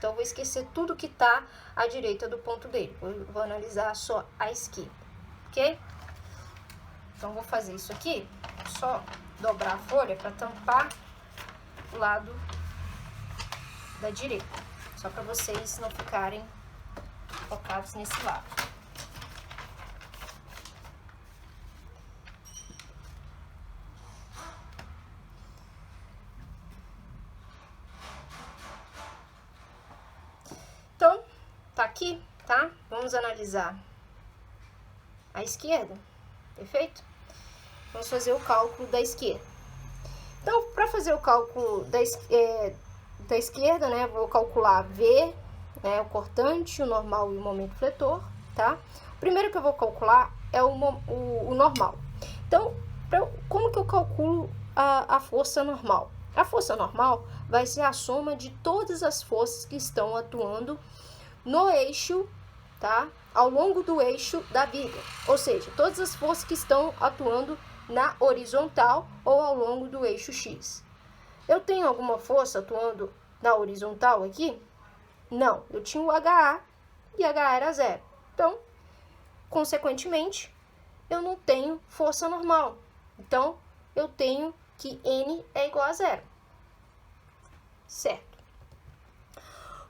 Então, eu vou esquecer tudo que está à direita do ponto dele. Vou analisar só a esquerda, ok? Então, vou fazer isso aqui, só dobrar a folha para tampar o lado da direita. Só para vocês não ficarem focados nesse lado. Então, tá aqui, tá? Vamos analisar a esquerda, perfeito? Vamos fazer o cálculo da esquerda. Então, para fazer o cálculo da esquerda, né, vou calcular V, né, o cortante, o normal e o momento fletor, tá? O primeiro que eu vou calcular é o normal. Então, como que eu calculo a força normal? A força normal vai ser a soma de todas as forças que estão atuando no eixo, tá? Ao longo do eixo da viga. Ou seja, todas as forças que estão atuando na horizontal ou ao longo do eixo X. Eu tenho alguma força atuando na horizontal aqui? Não, eu tinha o HA e HA era 0. Então, consequentemente, eu não tenho força normal. Então, eu tenho que N é igual a 0. Certo.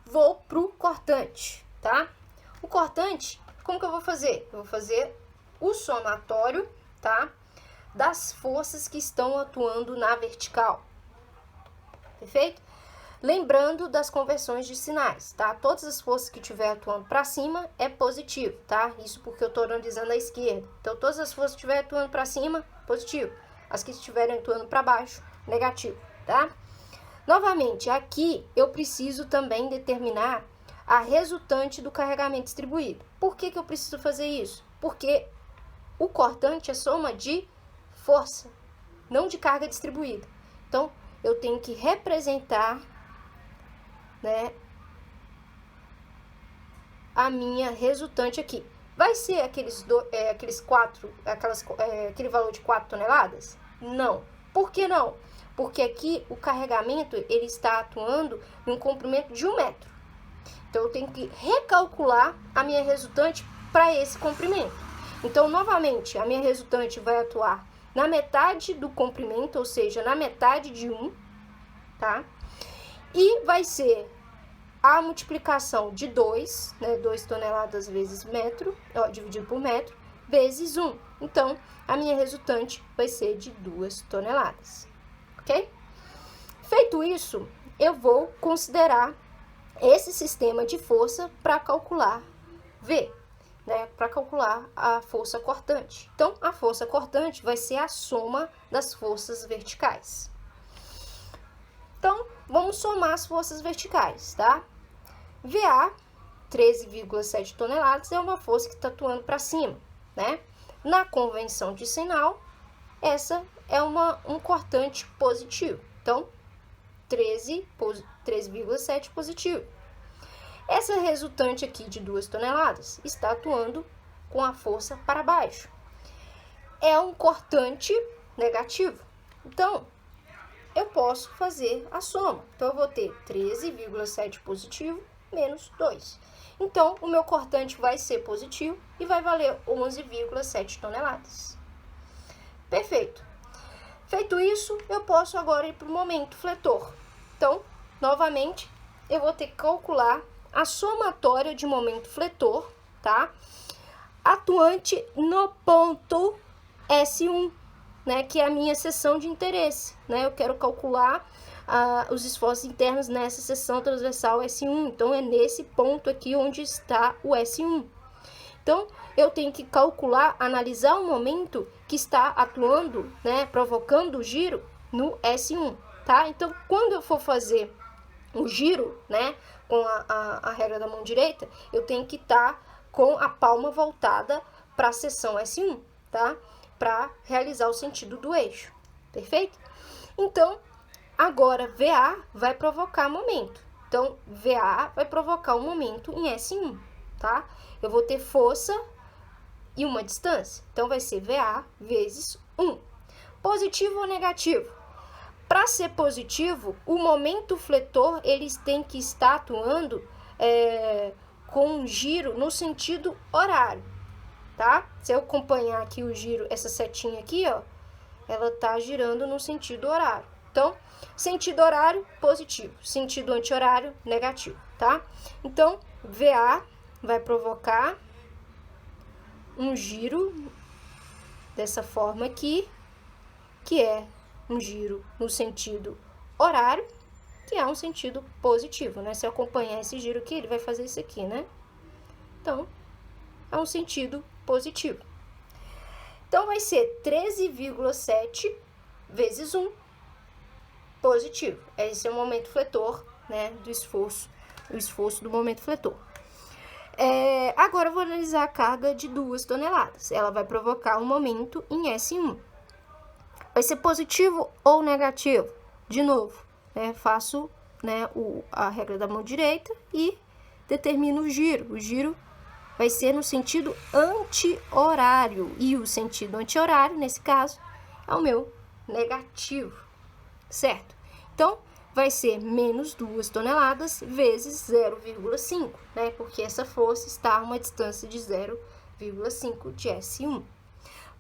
Vou pro cortante, tá? O cortante, como que eu vou fazer? Eu vou fazer o somatório, tá? Das forças que estão atuando na vertical. Perfeito? Lembrando das conversões de sinais, tá? Todas as forças que estiver atuando para cima é positivo, tá? Isso porque eu estou analisando a esquerda. Então, todas as forças que estiverem atuando para cima, positivo. As que estiverem atuando para baixo, negativo, tá? Novamente, aqui eu preciso também determinar a resultante do carregamento distribuído. Por que que eu preciso fazer isso? Porque o cortante é soma de força, não de carga distribuída. Então, eu tenho que representar, né, a minha resultante aqui. Vai ser aquele valor de 4 toneladas? Não. Por que não? Porque aqui o carregamento ele está atuando em um comprimento de 1 metro. Então, eu tenho que recalcular a minha resultante para esse comprimento. Então, novamente, a minha resultante vai atuar na metade do comprimento, ou seja, na metade de 1, tá? E vai ser a multiplicação de 2, né? 2 toneladas vezes metro, dividido por metro, vezes 1. Então, a minha resultante vai ser de 2 toneladas, ok? Feito isso, eu vou considerar esse sistema de força para calcular V, né, para calcular a força cortante. Então, a força cortante vai ser a soma das forças verticais. Então, vamos somar as forças verticais, tá? VA, 13,7 toneladas, é uma força que está atuando para cima, né? Na convenção de sinal, essa é um cortante positivo. Então, 13,7 positivo. Essa resultante aqui de 2 toneladas está atuando com a força para baixo. É um cortante negativo. Então, eu posso fazer a soma. Então, eu vou ter 13,7 positivo menos 2. Então, o meu cortante vai ser positivo e vai valer 11,7 toneladas. Perfeito. Feito isso, eu posso agora ir para o momento fletor. Então, novamente, eu vou ter que calcular a somatória de momento fletor, tá? Atuante no ponto S1, né? Que é a minha seção de interesse, né? Eu quero calcular os esforços internos nessa seção transversal S1. Então, é nesse ponto aqui onde está o S1. Então, eu tenho que calcular, analisar o momento que está atuando, né? Provocando o giro no S1, tá? Então, quando eu for fazer o giro, né, com a regra da mão direita, eu tenho que estar com a palma voltada para a seção S1, tá? Para realizar o sentido do eixo, perfeito? Então, agora VA vai provocar momento. Então, VA vai provocar um momento em S1, tá? Eu vou ter força e uma distância. Então, vai ser VA vezes 1. Positivo ou negativo? Para ser positivo, o momento fletor eles têm que estar atuando com um giro no sentido horário, tá? Se eu acompanhar aqui o giro, essa setinha aqui, ó, ela tá girando no sentido horário. Então, sentido horário, positivo. Sentido anti-horário, negativo, tá? Então, VA vai provocar um giro dessa forma aqui, que é um giro no sentido horário, que é um sentido positivo, né? Se eu acompanhar esse giro aqui, ele vai fazer isso aqui, né? Então, é um sentido positivo. Então, vai ser 13,7 vezes 1 positivo. Esse é o momento fletor, né? Do esforço, o esforço do momento fletor. Agora, eu vou analisar a carga de 2 toneladas. Ela vai provocar um momento em S1. Vai ser positivo ou negativo? De novo, né? Faço, né, a regra da mão direita e determino o giro. O giro vai ser no sentido anti-horário. E o sentido anti-horário, nesse caso, é o meu negativo, certo? Então, vai ser menos 2 toneladas vezes 0,5, né? Porque essa força está a uma distância de 0,5 de S1.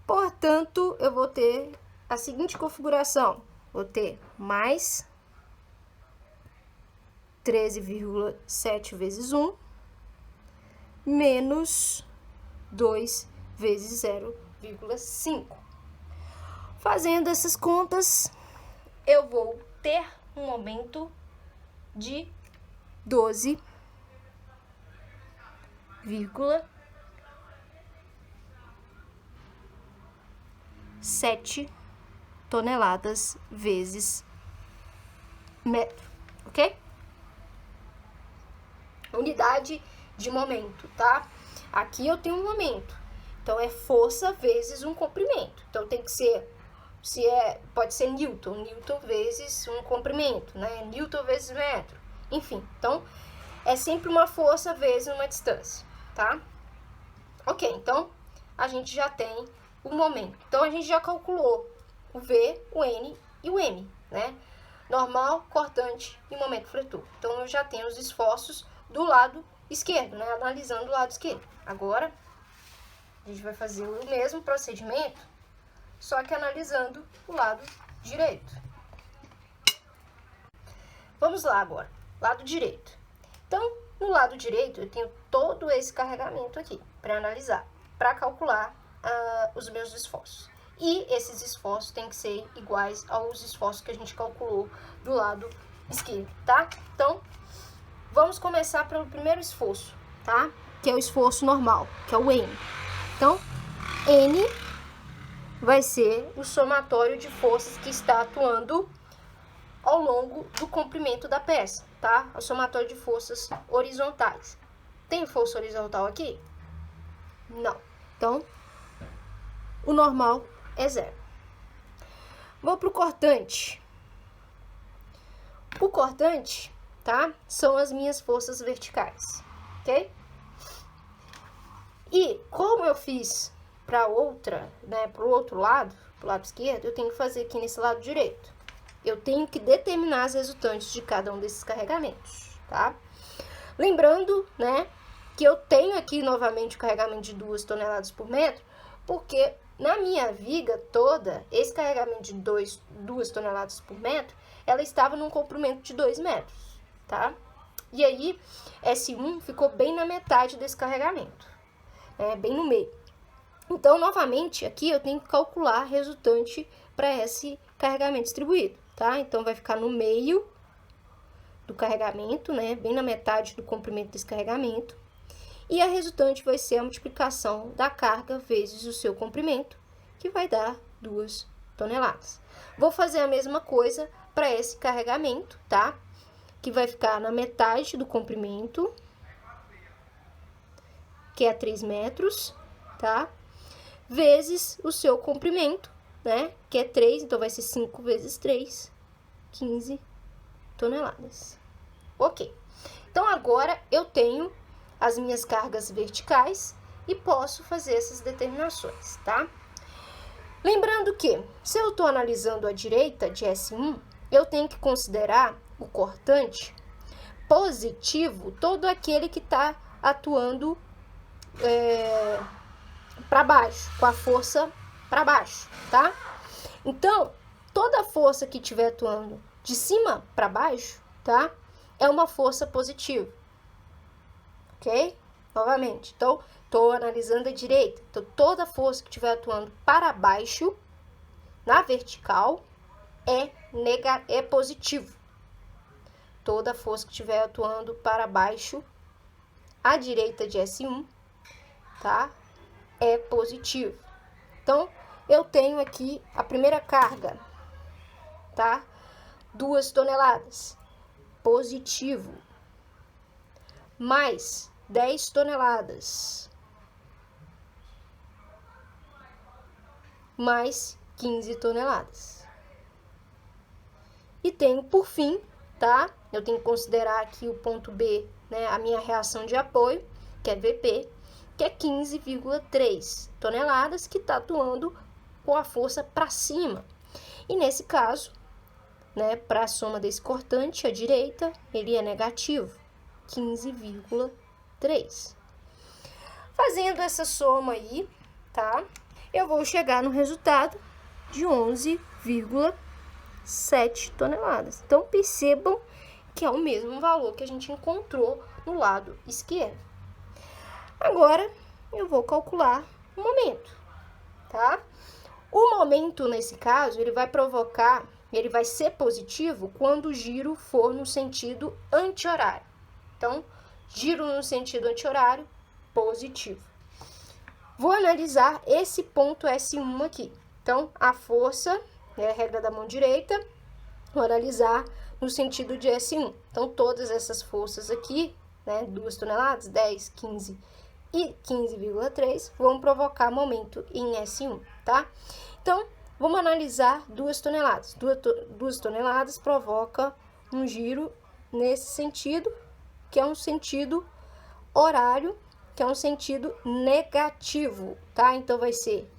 Portanto, eu vou ter a seguinte configuração. Vou ter mais 13,7 vezes 1, menos 2 vezes 0,5. Fazendo essas contas, eu vou ter um momento de 12,7 toneladas vezes metro, ok? Unidade de momento, tá? Aqui eu tenho um momento, então é força vezes um comprimento. Então tem que ser, pode ser Newton vezes um comprimento, né? Newton vezes metro, enfim. Então é sempre uma força vezes uma distância, tá? Ok, então a gente já tem o momento. Então a gente já calculou o V, o N e o M, né? Normal, cortante e momento fletor. Então eu já tenho os esforços do lado esquerdo, né? Analisando o lado esquerdo. Agora a gente vai fazer o mesmo procedimento, só que analisando o lado direito. Vamos lá agora, lado direito. Então, no lado direito, eu tenho todo esse carregamento aqui para analisar, para calcular os meus esforços. E esses esforços têm que ser iguais aos esforços que a gente calculou do lado esquerdo, tá? Então, vamos começar pelo primeiro esforço, tá? Que é o esforço normal, que é o N. Então, N vai ser o somatório de forças que está atuando ao longo do comprimento da peça, tá? O somatório de forças horizontais. Tem força horizontal aqui? Não. Então, o normal é 0. Vou para o cortante. O cortante, tá? São as minhas forças verticais, ok? E como eu fiz para outra, né, para o outro lado, pro lado esquerdo, eu tenho que fazer aqui nesse lado direito. Eu tenho que determinar as resultantes de cada um desses carregamentos, tá? Lembrando, né, que eu tenho aqui novamente o carregamento de 2 toneladas por metro, porque na minha viga toda, esse carregamento de 2 toneladas por metro, ela estava num comprimento de 2 metros, tá? E aí, S1 ficou bem na metade desse carregamento, bem no meio. Então, novamente, aqui eu tenho que calcular a resultante para esse carregamento distribuído, tá? Então, vai ficar no meio do carregamento, né? Bem na metade do comprimento desse carregamento. E a resultante vai ser a multiplicação da carga vezes o seu comprimento, que vai dar 2 toneladas. Vou fazer a mesma coisa para esse carregamento, tá? Que vai ficar na metade do comprimento, que é 3 metros, tá? Vezes o seu comprimento, né? Que é 3, então vai ser 5 vezes 3, 15 toneladas. Ok. Então, agora eu tenho as minhas cargas verticais e posso fazer essas determinações, tá? Lembrando que, se eu estou analisando a direita de S1, eu tenho que considerar o cortante positivo, todo aquele que está atuando para baixo, com a força para baixo, tá? Então, toda força que estiver atuando de cima para baixo, tá? É uma força positiva, ok? Novamente, então, estou analisando a direita. Então, toda força que estiver atuando para baixo, na vertical, é positivo. Toda força que estiver atuando para baixo, à direita de S1, tá? É positivo. Então, eu tenho aqui a primeira carga, tá? 2 toneladas, positivo, mais 10 toneladas, mais 15 toneladas. E tenho, por fim, tá? Eu tenho que considerar aqui o ponto B, né? A minha reação de apoio, que é VP, que é 15,3 toneladas, que está atuando com a força para cima. E nesse caso, né, para a soma desse cortante, à direita, ele é negativo, 15,3. Fazendo essa soma aí, tá? Eu vou chegar no resultado de 11,7 toneladas. Então, percebam que é o mesmo valor que a gente encontrou no lado esquerdo. Agora, eu vou calcular o momento, tá? O momento, nesse caso, ele vai ser positivo quando o giro for no sentido anti-horário. Então, giro no sentido anti-horário, positivo. Vou analisar esse ponto S1 aqui. Então, a força, né, a regra da mão direita, vou analisar no sentido de S1. Então, todas essas forças aqui, né, 2 toneladas, 10, 15 e 15,3, vão provocar momento em S1, tá? Então, vamos analisar 2 toneladas. 2 toneladas provoca um giro nesse sentido, que é um sentido horário, que é um sentido negativo, tá? Então, vai ser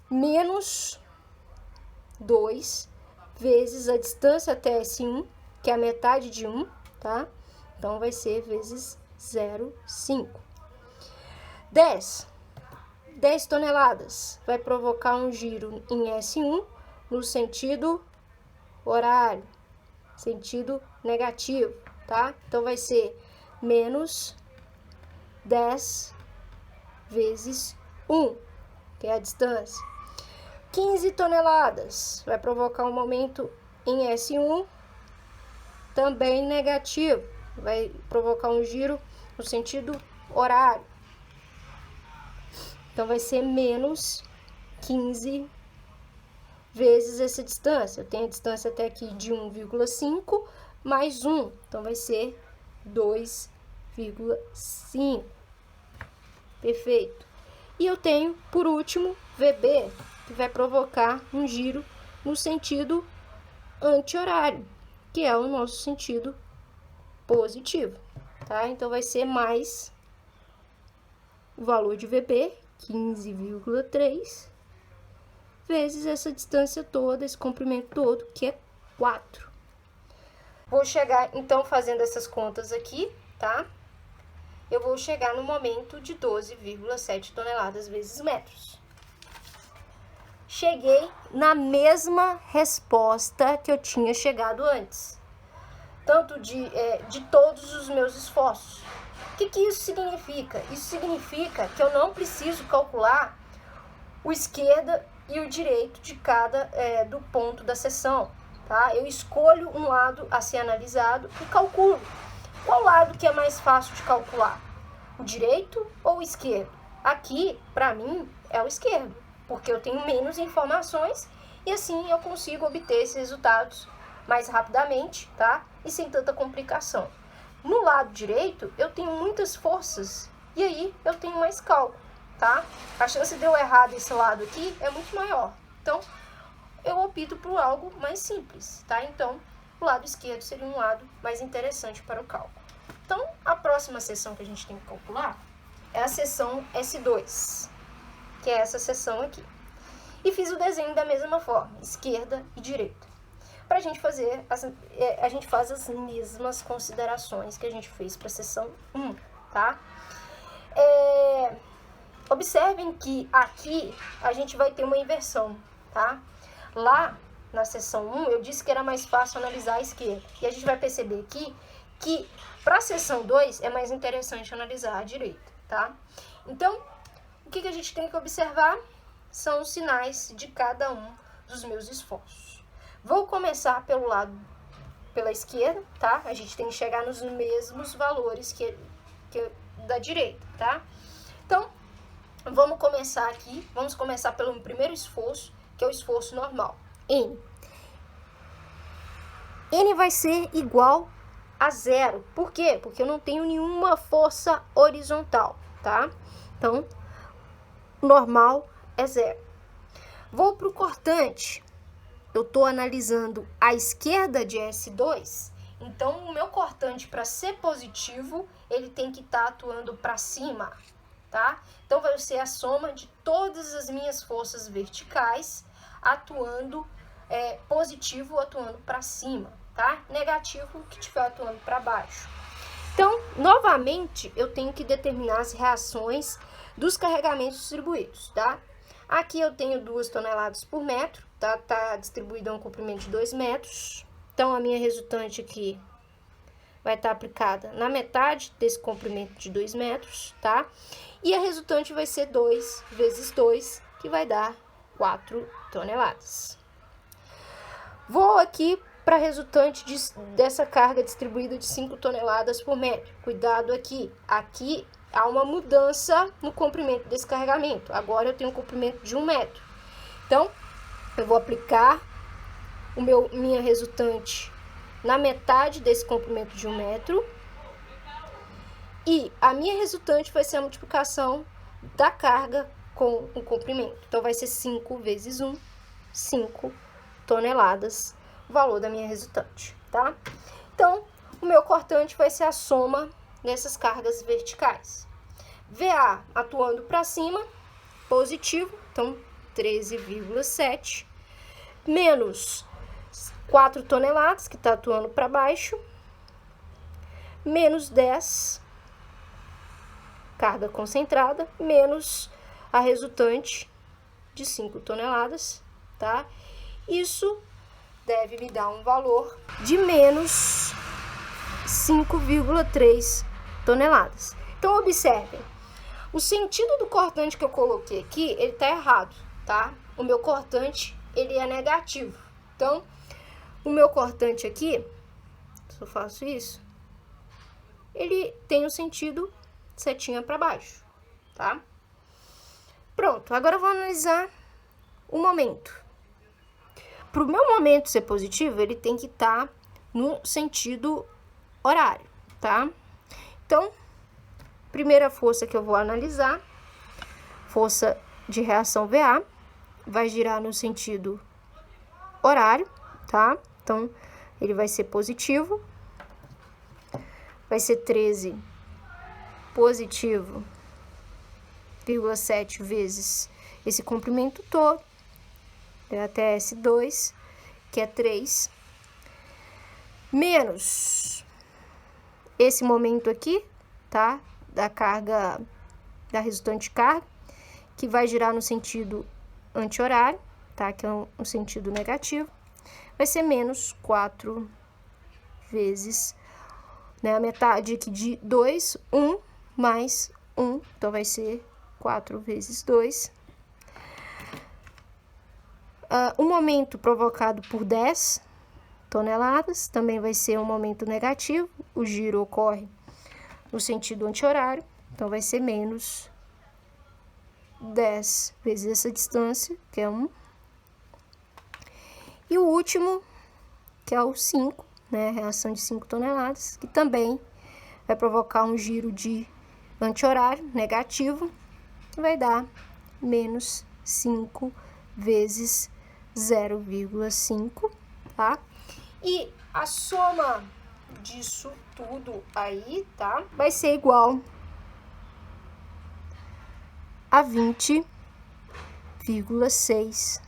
menos 2 vezes a distância até S1, que é a metade de 1, tá? Então, vai ser vezes 0,5. 10 toneladas vai provocar um giro em S1 no sentido horário, sentido negativo, tá? Então, vai ser menos 10 vezes 1, que é a distância. 15 toneladas vai provocar um momento em S1 também negativo, vai provocar um giro no sentido horário. Então, vai ser menos 15 vezes essa distância. Eu tenho a distância até aqui de 1,5 mais 1. Então, vai ser 2,5. Perfeito. E eu tenho, por último, VB, que vai provocar um giro no sentido anti-horário, que é o nosso sentido positivo, tá? Então, vai ser mais o valor de VB, 15,3, vezes essa distância toda, esse comprimento todo, que é 4. Vou chegar, então, fazendo essas contas aqui, tá? Eu vou chegar no momento de 12,7 toneladas vezes metros. Cheguei na mesma resposta que eu tinha chegado antes, tanto de todos os meus esforços. O que isso significa? Isso significa que eu não preciso calcular o esquerda e o direito de cada do ponto da seção, tá? Eu escolho um lado a ser analisado e calculo. Qual lado que é mais fácil de calcular? O direito ou o esquerdo? Aqui, para mim, é o esquerdo, porque eu tenho menos informações e assim eu consigo obter esses resultados mais rapidamente, tá? E sem tanta complicação. No lado direito, eu tenho muitas forças e aí eu tenho mais cálculo, tá? A chance de eu errar desse lado aqui é muito maior. Então, eu opto por algo mais simples, tá? Então, o lado esquerdo seria um lado mais interessante para o cálculo. Então, a próxima seção que a gente tem que calcular é a seção S2, que é essa seção aqui. E fiz o desenho da mesma forma, esquerda e direita. para a gente fazer, a gente faz as mesmas considerações que a gente fez para a seção 1, tá? Observem que aqui a gente vai ter uma inversão, tá? Lá na seção 1 eu disse que era mais fácil analisar a esquerda. E a gente vai perceber aqui que para a seção 2 é mais interessante analisar a direita, tá? Então, o que a gente tem que observar são os sinais de cada um dos meus esforços. Vou começar pela esquerda, tá? A gente tem que chegar nos mesmos valores que da direita, tá? Então, vamos começar aqui. Vamos começar pelo primeiro esforço, que é o esforço normal. N. N vai ser igual a 0. Por quê? Porque eu não tenho nenhuma força horizontal, tá? Então, normal é 0. Vou para o cortante. Eu estou analisando a esquerda de S2. Então, o meu cortante, para ser positivo, ele tem que estar atuando para cima, tá? Então, vai ser a soma de todas as minhas forças verticais atuando positivo, atuando para cima, tá? Negativo, que estiver atuando para baixo. Então, novamente, eu tenho que determinar as reações dos carregamentos distribuídos, tá? Aqui eu tenho 2 toneladas por metro, tá? Tá distribuído a um comprimento de 2 metros. Então, a minha resultante aqui vai estar aplicada na metade desse comprimento de 2 metros, tá? E a resultante vai ser 2 vezes 2, que vai dar 4 toneladas. Vou aqui para a resultante dessa carga distribuída de 5 toneladas por metro. Cuidado aqui. Aqui há uma mudança no comprimento desse carregamento. Agora eu tenho um comprimento de 1 metro. Então, eu vou aplicar minha resultante na metade desse comprimento de 1 metro. E a minha resultante vai ser a multiplicação da carga com o comprimento. Então, vai ser 5 vezes 1, 5 toneladas, o valor da minha resultante, tá? Então, o meu cortante vai ser a soma dessas cargas verticais. VA atuando para cima, positivo, então 13,7, menos 4 toneladas, que está atuando para baixo, menos 10, carga concentrada, menos a resultante de 5 toneladas, tá? Isso deve me dar um valor de menos 5,3 toneladas. Então, observem, o sentido do cortante que eu coloquei aqui, ele tá errado, tá? O meu cortante, ele é negativo. Então, o meu cortante aqui, se eu faço isso, ele tem o sentido setinha para baixo, tá? Pronto, agora eu vou analisar o momento. Para o meu momento ser positivo, ele tem que estar no sentido horário, tá? Então, primeira força que eu vou analisar, força de reação VA, vai girar no sentido horário, tá? Então, ele vai ser positivo, vai ser 13 positivo, 0,7 vezes esse comprimento todo, até S2, que é 3, menos esse momento aqui, tá? Da carga, da resultante carga, que vai girar no sentido anti-horário, tá? Que é um sentido negativo, vai ser menos 4 vezes, né? A metade aqui de 2, 1, mais 1, então vai ser 4 vezes 2. Um momento provocado por 10 toneladas, também vai ser um momento negativo, o giro ocorre no sentido anti-horário, então vai ser menos 10 vezes essa distância, que é 1. E o último, que é o 5, né, reação de 5 toneladas, que também vai provocar um giro de anti-horário negativo, que vai dar menos 5 vezes 0,5, tá? E a soma disso tudo aí, tá? Vai ser igual a 20,6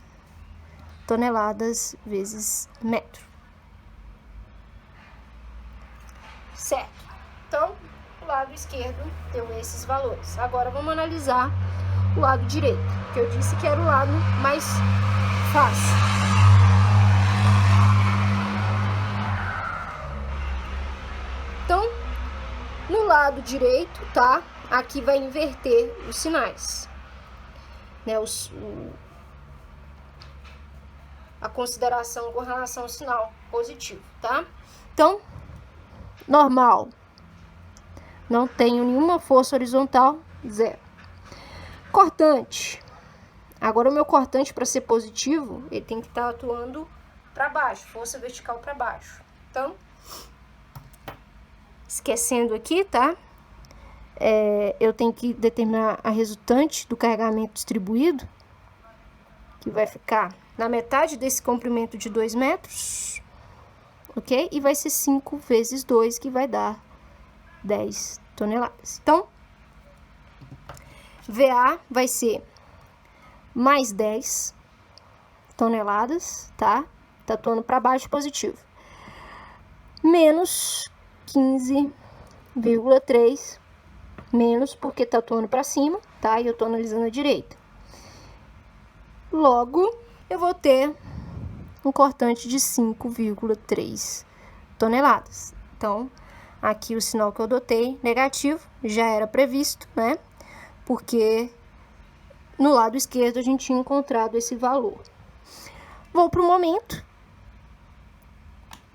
toneladas vezes metro. certo? Então, o lado esquerdo deu esses valores. Agora, vamos analisar o lado direito, que eu disse que era o lado mais fácil. Então, no lado direito, tá? Aqui vai inverter os sinais, né? A consideração com relação ao sinal positivo, tá? Então, normal, não tenho nenhuma força horizontal, 0. Cortante. Agora, o meu cortante, para ser positivo, ele tem que estar atuando para baixo, força vertical para baixo. Então, esquecendo aqui, tá? Eu tenho que determinar a resultante do carregamento distribuído, que vai ficar na metade desse comprimento de 2 metros, ok? E vai ser 5 vezes 2, que vai dar 10 toneladas. Então, VA vai ser mais 10 toneladas, tá? Tá atuando para baixo positivo. Menos 15,3, menos porque tá atuando para cima, tá? E eu tô analisando a direita. Logo, eu vou ter um cortante de 5,3 toneladas. Então, aqui o sinal que eu adotei, negativo, já era previsto, né? Porque no lado esquerdo a gente tinha encontrado esse valor. Vou para o momento.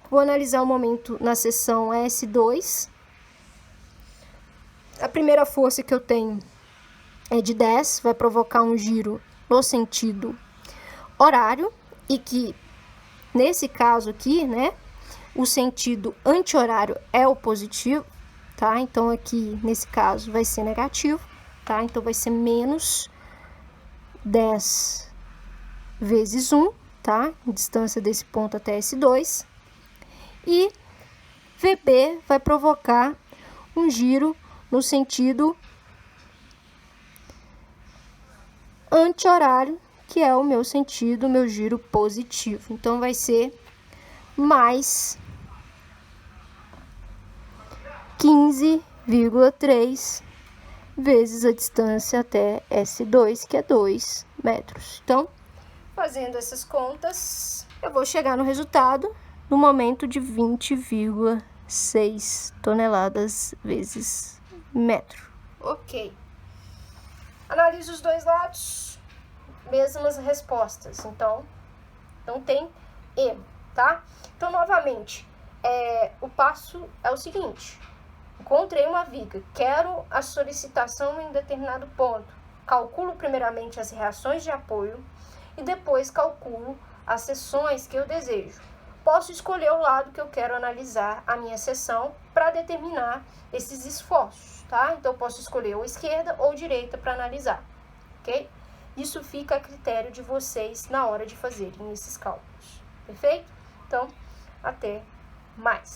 Vou analisar o momento na seção S2. A primeira força que eu tenho é de 10, vai provocar um giro no sentido horário, e que, nesse caso aqui, né, o sentido anti-horário é o positivo, tá? Então, aqui, nesse caso, vai ser negativo, tá? Então, vai ser menos 10 vezes 1, tá? Distância desse ponto até S2. E VB vai provocar um giro no sentido anti-horário, que é o meu sentido, meu giro positivo. Então, vai ser mais 15,3 vezes a distância até S2, que é 2 metros. Então, fazendo essas contas, eu vou chegar no resultado no momento de 20,6 toneladas vezes metro. Ok. Analiso os dois lados, mesmas respostas. Então, não tem erro, tá? Então, novamente, o passo é o seguinte: encontrei uma viga, quero a solicitação em determinado ponto. Calculo primeiramente as reações de apoio e depois calculo as seções que eu desejo. Posso escolher o lado que eu quero analisar a minha seção para determinar esses esforços, tá? Então, eu posso escolher ou esquerda ou direita para analisar, ok? Isso fica a critério de vocês na hora de fazerem esses cálculos, perfeito? Então, até mais.